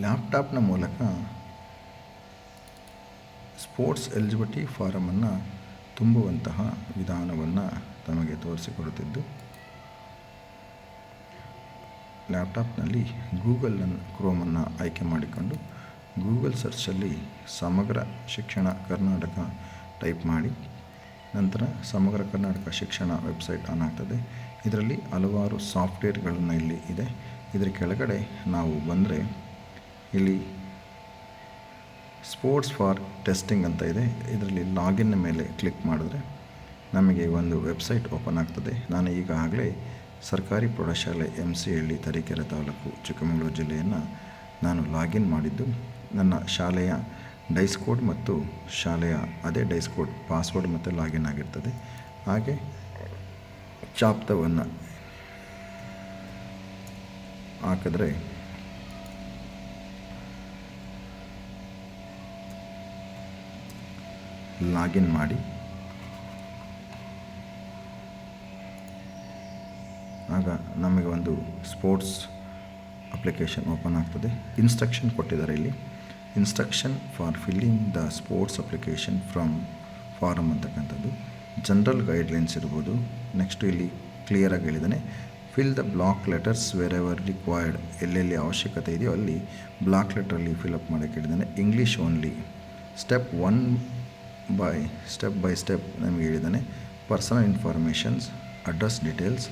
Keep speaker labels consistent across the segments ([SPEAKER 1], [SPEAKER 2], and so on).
[SPEAKER 1] ಲ್ಯಾಪ್ಟಾಪ್ನ ಮೂಲಕ sports eligibility ಫಾರಮನ್ನು ತುಂಬುವಂತಹ ವಿಧಾನವನ್ನು ತಮಗೆ ತೋರಿಸಿಕೊಡುತ್ತಿದ್ದು, ಲ್ಯಾಪ್ಟಾಪ್ನಲ್ಲಿ ಗೂಗಲ್ ಕ್ರೋಮನ್ನು ಆಯ್ಕೆ ಮಾಡಿಕೊಂಡು ಗೂಗಲ್ ಸರ್ಚಲ್ಲಿ ಸಮಗ್ರ ಶಿಕ್ಷಣ ಕರ್ನಾಟಕ ಟೈಪ್ ಮಾಡಿ ನಂತರ ಸಮಗ್ರ ಕರ್ನಾಟಕ ಶಿಕ್ಷಣ ವೆಬ್ಸೈಟ್ ಆನ್ ಆಗ್ತದೆ. ಇದರಲ್ಲಿ ಹಲವಾರು ಸಾಫ್ಟ್ವೇರ್ಗಳನ್ನು ಇಲ್ಲಿ ಇದೆ. ಇದರ ಕೆಳಗಡೆ ನಾವು ಬಂದರೆ ಇಲ್ಲಿ ಸ್ಪೋರ್ಟ್ಸ್ ಫಾರ್ ಟೆಸ್ಟಿಂಗ್ ಅಂತ ಇದೆ. ಇದರಲ್ಲಿ ಲಾಗಿನ್ನ ಮೇಲೆ ಕ್ಲಿಕ್ ಮಾಡಿದ್ರೆ ನಮಗೆ ಒಂದು ವೆಬ್ಸೈಟ್ ಓಪನ್ ಆಗ್ತದೆ. ನಾನು ಈಗಾಗಲೇ ಸರ್ಕಾರಿ ಪ್ರೌಢಶಾಲೆ MC ಹಳ್ಳಿ ತರೀಕೆರೆ ತಾಲೂಕು ಚಿಕ್ಕಮಗಳೂರು ಜಿಲ್ಲೆಯನ್ನು ನಾನು ಲಾಗಿನ್ ಮಾಡಿದ್ದು, ನನ್ನ ಶಾಲೆಯ ಡೈಸ್ ಕೋಡ್ ಮತ್ತು ಶಾಲೆಯ ಅದೇ ಡೈಸ್ ಕೋಡ್ ಪಾಸ್ವರ್ಡ್ ಮತ್ತು ಲಾಗಿನ್ ಆಗಿರ್ತದೆ. ಹಾಗೆ ಚಾಪ್ತವನ್ನು ಹಾಕಿದ್ರೆ ಲಾಗಿನ್ ಮಾಡಿ ಆಗ ನಮಗೆ ಒಂದು ಸ್ಪೋರ್ಟ್ಸ್ ಅಪ್ಲಿಕೇಶನ್ ಓಪನ್ ಆಗ್ತದೆ. ಇನ್ಸ್ಟ್ರಕ್ಷನ್ ಕೊಟ್ಟಿದ್ದಾರೆ ಇಲ್ಲಿ, instruction for filling the sports application from form ಅಂತಕ್ಕಂಥದ್ದು. ಜನರಲ್ ಗೈಡ್ಲೈನ್ಸ್ ಇರ್ಬೋದು. ನೆಕ್ಸ್ಟು ಇಲ್ಲಿ ಕ್ಲಿಯರಾಗಿ ಹೇಳಿದ್ದಾನೆ, fill the block letters wherever required. ಎಲ್ಲೆಲ್ಲಿ ಅವಶ್ಯಕತೆ ಇದೆಯೋ ಅಲ್ಲಿ ಬ್ಲಾಕ್ ಲೆಟ್ರಲ್ಲಿ ಫಿಲಪ್ ಮಾಡೋಕ್ಕೆ ಹೇಳಿದ್ದಾನೆ. English only. Step by step ನಮಗೆ ಹೇಳಿದ್ದಾನೆ. Personal informations, address details,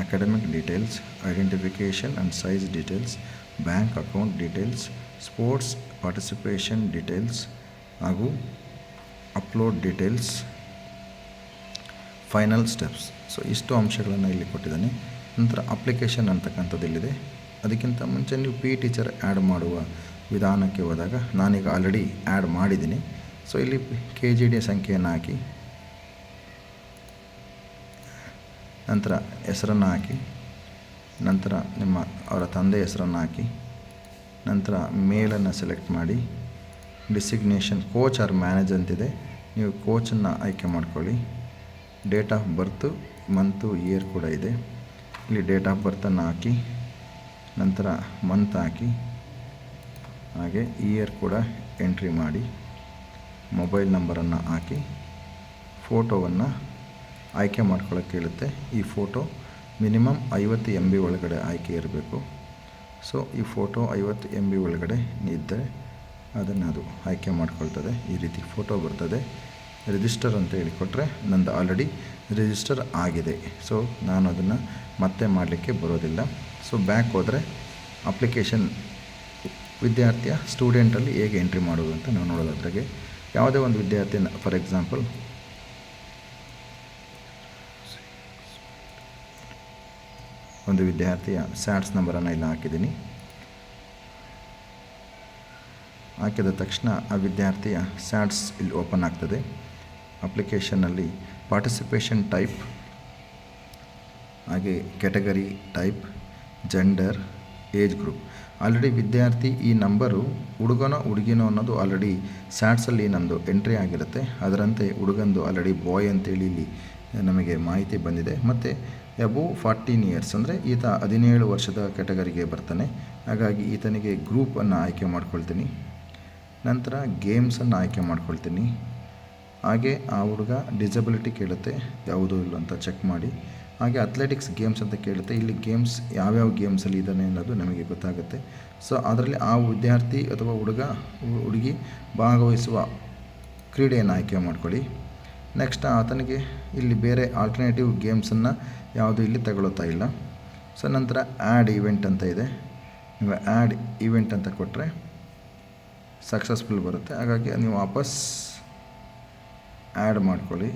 [SPEAKER 1] academic details, identification and size details, bank account details, sports participation details ಹಾಗೂ upload details, final steps. So ಇಷ್ಟು ಅಂಶಗಳನ್ನು ಇಲ್ಲಿ ಕೊಟ್ಟಿದ್ದಾನೆ. ನಂತರ ಅಪ್ಲಿಕೇಶನ್ ಅಂತಕ್ಕಂಥದ್ದು ಇಲ್ಲಿದೆ. ಅದಕ್ಕಿಂತ ಮುಂಚೆ ನೀವು ಟೀಚರ್ ಆ್ಯಡ್ ಮಾಡುವ ವಿಧಾನಕ್ಕೆ ಹೋದಾಗ ನಾನೀಗ ಆಲ್ರೆಡಿ ಆ್ಯಡ್ ಮಾಡಿದ್ದೀನಿ. ಸೊ ಇಲ್ಲಿ KGD ಸಂಖ್ಯೆಯನ್ನು ಹಾಕಿ ನಂತರ ಹೆಸರನ್ನು ಹಾಕಿ ನಂತರ ಅವರ ತಂದೆ ಹೆಸರನ್ನು ಹಾಕಿ ನಂತರ ಮೇಲನ್ನು ಸೆಲೆಕ್ಟ್ ಮಾಡಿ ಡಿಸಿಗ್ನೇಷನ್ ಕೋಚ್ ಆರ್ ಮ್ಯಾನೇಜರ್ ಅಂತಿದೆ. ನೀವು ಕೋಚನ್ನು ಆಯ್ಕೆ ಮಾಡ್ಕೊಳ್ಳಿ. Date of birth, month, year ಕೂಡ ಇದೆ. ಇಲ್ಲಿ ಡೇಟ್ ಆಫ್ ಬರ್ತನ್ನು ಹಾಕಿ ನಂತರ ಮಂತ್ ಹಾಕಿ ಹಾಗೆ ಇಯರ್ ಕೂಡ ಎಂಟ್ರಿ ಮಾಡಿ ಮೊಬೈಲ್ ನಂಬರನ್ನು ಹಾಕಿ ಫೋಟೋವನ್ನು ಆಯ್ಕೆ ಮಾಡ್ಕೊಳ್ಳೋಕ್ಕೆ ಹೇಳುತ್ತೆ. ಈ ಫೋಟೋ ಮಿನಿಮಮ್ 50 MB ಒಳಗಡೆ ಆಯ್ಕೆ ಇರಬೇಕು. ಸೊ ಈ ಫೋಟೋ 50 MB ಒಳಗಡೆ ಇದ್ದರೆ ಅದನ್ನು ಅದು ಆಯ್ಕೆ ಮಾಡ್ಕೊಳ್ತದೆ. ಈ ರೀತಿ ಫೋಟೋ ಬರ್ತದೆ. ರಿಜಿಸ್ಟರ್ ಅಂತ ಹೇಳಿಕೊಟ್ರೆ ನಂದು ಆಲ್ರೆಡಿ ರಿಜಿಸ್ಟರ್ ಆಗಿದೆ. ಸೊ ನಾನು ಅದನ್ನು ಮತ್ತೆ ಮಾಡಲಿಕ್ಕೆ ಬರೋದಿಲ್ಲ. ಸೊ ಬ್ಯಾಕ್ ಹೋದರೆ ಅಪ್ಲಿಕೇಶನ್ ವಿದ್ಯಾರ್ಥಿಯ ಸ್ಟೂಡೆಂಟಲ್ಲಿ ಹೇಗೆ ಎಂಟ್ರಿ ಮಾಡೋದು ಅಂತ ನಾವು ನೋಡೋದಾದ್ರಾಗೆ ಯಾವುದೇ ಒಂದು ವಿದ್ಯಾರ್ಥಿ, ಫಾರ್ ಎಕ್ಸಾಂಪಲ್ ಒಂದು ವಿದ್ಯಾರ್ಥಿಯ ಸ್ಯಾಟ್ಸ್ ನಂಬರನ್ನು ಇಲ್ಲಿ ಹಾಕಿದ್ದೀನಿ. ಹಾಕಿದ ತಕ್ಷಣ ಆ ವಿದ್ಯಾರ್ಥಿಯ ಸ್ಯಾಟ್ಸ್ ಇಲ್ಲಿ ಓಪನ್ ಆಗ್ತದೆ. ಅಪ್ಲಿಕೇಶನ್ನಲ್ಲಿ ಪಾರ್ಟಿಸಿಪೇಷನ್ ಟೈಪ್ ಹಾಗೆ category type, gender, age group. Already ವಿದ್ಯಾರ್ಥಿ ಈ ನಂಬರು ಹುಡುಗನೋ ಹುಡುಗಿನೋ ಅನ್ನೋದು ಆಲ್ರೆಡಿ ಸ್ಯಾಟ್ಸಲ್ಲಿ ನಮ್ಮದು ಎಂಟ್ರಿ ಆಗಿರುತ್ತೆ. ಅದರಂತೆ ಹುಡುಗಂದು ಆಲ್ರೆಡಿ ಬಾಯ್ ಅಂತೇಳಿ ಇಲ್ಲಿ ನಮಗೆ ಮಾಹಿತಿ ಬಂದಿದೆ. ಮತ್ತು ಅಬೋವ್ 14 ಇಯರ್ಸ್ ಅಂದರೆ ಈತ 17 ವರ್ಷದ ಕ್ಯಾಟಗರಿಗೆ ಬರ್ತಾನೆ. ಹಾಗಾಗಿ ಈತನಿಗೆ ಗ್ರೂಪನ್ನು ಆಯ್ಕೆ ಮಾಡ್ಕೊಳ್ತೀನಿ. ನಂತರ ಗೇಮ್ಸನ್ನು ಆಯ್ಕೆ ಮಾಡ್ಕೊಳ್ತೀನಿ. ಹಾಗೆ ಆ ಹುಡುಗ ಡಿಸಬಿಲಿಟಿ ಕೇಳುತ್ತೆ, ಯಾವುದೂ ಇಲ್ಲ ಅಂತ ಚೆಕ್ ಮಾಡಿ. ಹಾಗೆ ಅಥ್ಲೆಟಿಕ್ಸ್ ಗೇಮ್ಸ್ ಅಂತ ಕೇಳುತ್ತೆ. ಇಲ್ಲಿ ಗೇಮ್ಸ್ ಯಾವ್ಯಾವ ಗೇಮ್ಸಲ್ಲಿ ಇದ್ದಾನೆ ಅನ್ನೋದು ನಮಗೆ ಗೊತ್ತಾಗುತ್ತೆ. ಸೊ ಅದರಲ್ಲಿ ಆ ವಿದ್ಯಾರ್ಥಿ ಅಥವಾ ಹುಡುಗಿ ಭಾಗವಹಿಸುವ ಕ್ರೀಡೆಯನ್ನು ಆಯ್ಕೆ ಮಾಡ್ಕೊಳ್ಳಿ. ನೆಕ್ಸ್ಟ್ ಆತನಿಗೆ ಇಲ್ಲಿ ಬೇರೆ ಆಲ್ಟರ್ನೇಟಿವ್ ಗೇಮ್ಸನ್ನು ಯಾವುದು ಇಲ್ಲಿ ತಗೊಳ್ತಾ ಇಲ್ಲ. ಸೊ ನಂತರ ಆ್ಯಡ್ ಈವೆಂಟ್ ಅಂತ ಇದೆ. ನೀವು ಆ್ಯಡ್ ಈವೆಂಟ್ ಅಂತ ಕೊಟ್ಟರೆ ಸಕ್ಸಸ್ಫುಲ್ ಬರುತ್ತೆ. ಹಾಗಾಗಿ ನೀವು ವಾಪಸ್ ಆ್ಯಡ್ ಮಾಡ್ಕೊಳ್ಳಿ.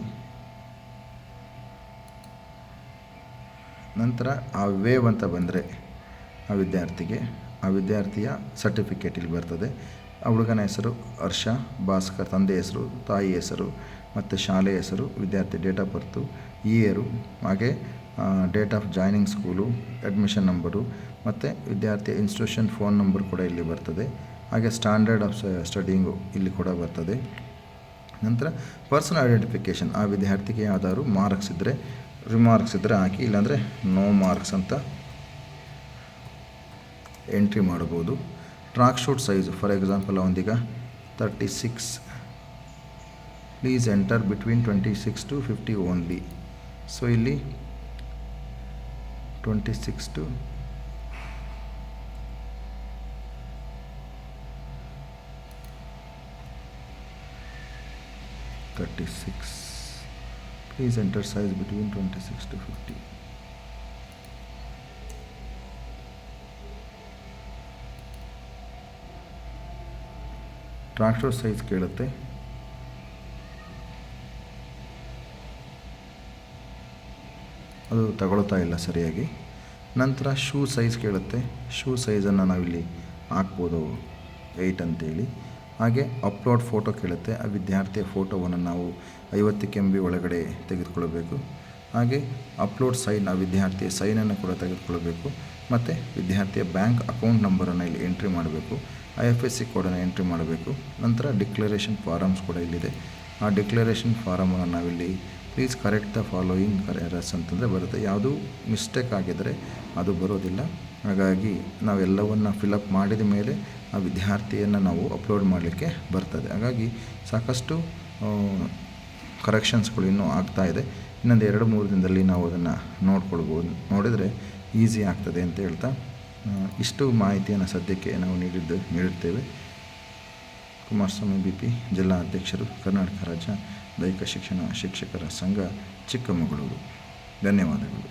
[SPEAKER 1] ನಂತರ ಆ ವೇವ್ ಅಂತ ಬಂದರೆ ಆ ವಿದ್ಯಾರ್ಥಿಯ ಸರ್ಟಿಫಿಕೇಟ್ ಇಲ್ಲಿ ಬರ್ತದೆ. ಆ ಹುಡುಗನ ಹೆಸರು ಹರ್ಷ, ಭಾಸ್ಕರ್ ತಂದೆ ಹೆಸರು, ತಾಯಿ ಹೆಸರು ಮತ್ತು ಶಾಲೆ ಹೆಸರು, ವಿದ್ಯಾರ್ಥಿ ಡೇಟ್ ಆಫ್ ಬರ್ತು, ಇಯರು, ಹಾಗೆ date of joining school, admission number ಮತ್ತು ವಿದ್ಯಾರ್ಥಿ ಇನ್ಸ್ಟಿಟ್ಯೂಷನ್ ಫೋನ್ ನಂಬರ್ ಕೂಡ ಇಲ್ಲಿ ಬರ್ತದೆ. ಹಾಗೆ ಸ್ಟ್ಯಾಂಡರ್ಡ್ ಆಫ್ ಸ್ಟಡಿಂಗು ಇಲ್ಲಿ ಕೂಡ ಬರ್ತದೆ. ನಂತರ ಪರ್ಸನಲ್ ಐಡೆಂಟಿಫಿಕೇಷನ್, ಆ ವಿದ್ಯಾರ್ಥಿಗೆ ಯಾವ್ದಾದ್ರು ರಿಮಾರ್ಕ್ಸ್ ಇದ್ದರೆ ಹಾಕಿ, ಇಲ್ಲಾಂದರೆ ನೋ ಮಾರ್ಕ್ಸ್ ಅಂತ ಎಂಟ್ರಿ ಮಾಡ್ಬೋದು. Track shoot size for example ಅವನಿಗೆ 36, please enter between 26 to 50 only. So ಇಲ್ಲಿ 26 to 36. Please enter size between 26 to 50. Tractor size ಕೇಳುತ್ತೆ. ಅದು ತಗೊಳ್ತಾ ಇಲ್ಲ ಸರಿಯಾಗಿ. ನಂತರ ಶೂ ಸೈಜ್ ಕೇಳುತ್ತೆ. ಶೂ ಸೈಜನ್ನು ನಾವಿಲ್ಲಿ ಹಾಕ್ಬೋದು 8 ಅಂತೇಳಿ. ಹಾಗೆ ಅಪ್ಲೋಡ್ ಫೋಟೋ ಕೇಳುತ್ತೆ. ಆ ವಿದ್ಯಾರ್ಥಿಯ ಫೋಟೋವನ್ನು ನಾವು 50 MB ಒಳಗಡೆ ತೆಗೆದುಕೊಳ್ಳಬೇಕು. ಹಾಗೆ ಅಪ್ಲೋಡ್ ಸೈನ್, ಆ ವಿದ್ಯಾರ್ಥಿಯ ಸೈನನ್ನು ಕೂಡ ತೆಗೆದುಕೊಳ್ಳಬೇಕು. ಮತ್ತು ವಿದ್ಯಾರ್ಥಿಯ ಬ್ಯಾಂಕ್ ಅಕೌಂಟ್ ನಂಬರನ್ನು ಇಲ್ಲಿ ಎಂಟ್ರಿ ಮಾಡಬೇಕು. IFSC ಕೋಡನ್ನು ಎಂಟ್ರಿ ಮಾಡಬೇಕು. ನಂತರ ಡಿಕ್ಲರೇಷನ್ ಫಾರಮ್ಸ್ ಕೂಡ ಇಲ್ಲಿದೆ. ಆ ಡಿಕ್ಲರೇಷನ್ ಫಾರಮನ್ನು ನಾವಿಲ್ಲಿ please correct the following errors ಅಂತಂದರೆ ಬರುತ್ತೆ. ಯಾವುದೂ ಮಿಸ್ಟೇಕ್ ಆಗಿದ್ದರೆ ಅದು ಬರೋದಿಲ್ಲ. ಹಾಗಾಗಿ ನಾವೆಲ್ಲವನ್ನು ಫಿಲಪ್ ಮಾಡಿದ ಮೇಲೆ ಆ ವಿದ್ಯಾರ್ಥಿಯನ್ನು ನಾವು ಅಪ್ಲೋಡ್ ಮಾಡಲಿಕ್ಕೆ ಬರ್ತದೆ. ಹಾಗಾಗಿ ಸಾಕಷ್ಟು ಕರೆಕ್ಷನ್ಸ್ಗಳು ಇನ್ನೂ ಆಗ್ತಾಯಿದೆ. ಇನ್ನೊಂದು 2-3 ದಿನದಲ್ಲಿ ನಾವು ಅದನ್ನು ನೋಡಿದ್ರೆ ಈಸಿ ಆಗ್ತದೆ ಅಂತ ಹೇಳ್ತಾ ಇಷ್ಟು ಮಾಹಿತಿಯನ್ನು ಸದ್ಯಕ್ಕೆ ನಾವು ನೀಡುತ್ತೇವೆ. ಕುಮಾರಸ್ವಾಮಿ BP, ಜಿಲ್ಲಾ ಅಧ್ಯಕ್ಷರು, ಕರ್ನಾಟಕ ರಾಜ್ಯ ದೈಹಿಕ ಶಿಕ್ಷಣ ಶಿಕ್ಷಕರ ಸಂಘ, ಚಿಕ್ಕಮಗಳೂರು. ಧನ್ಯವಾದಗಳು.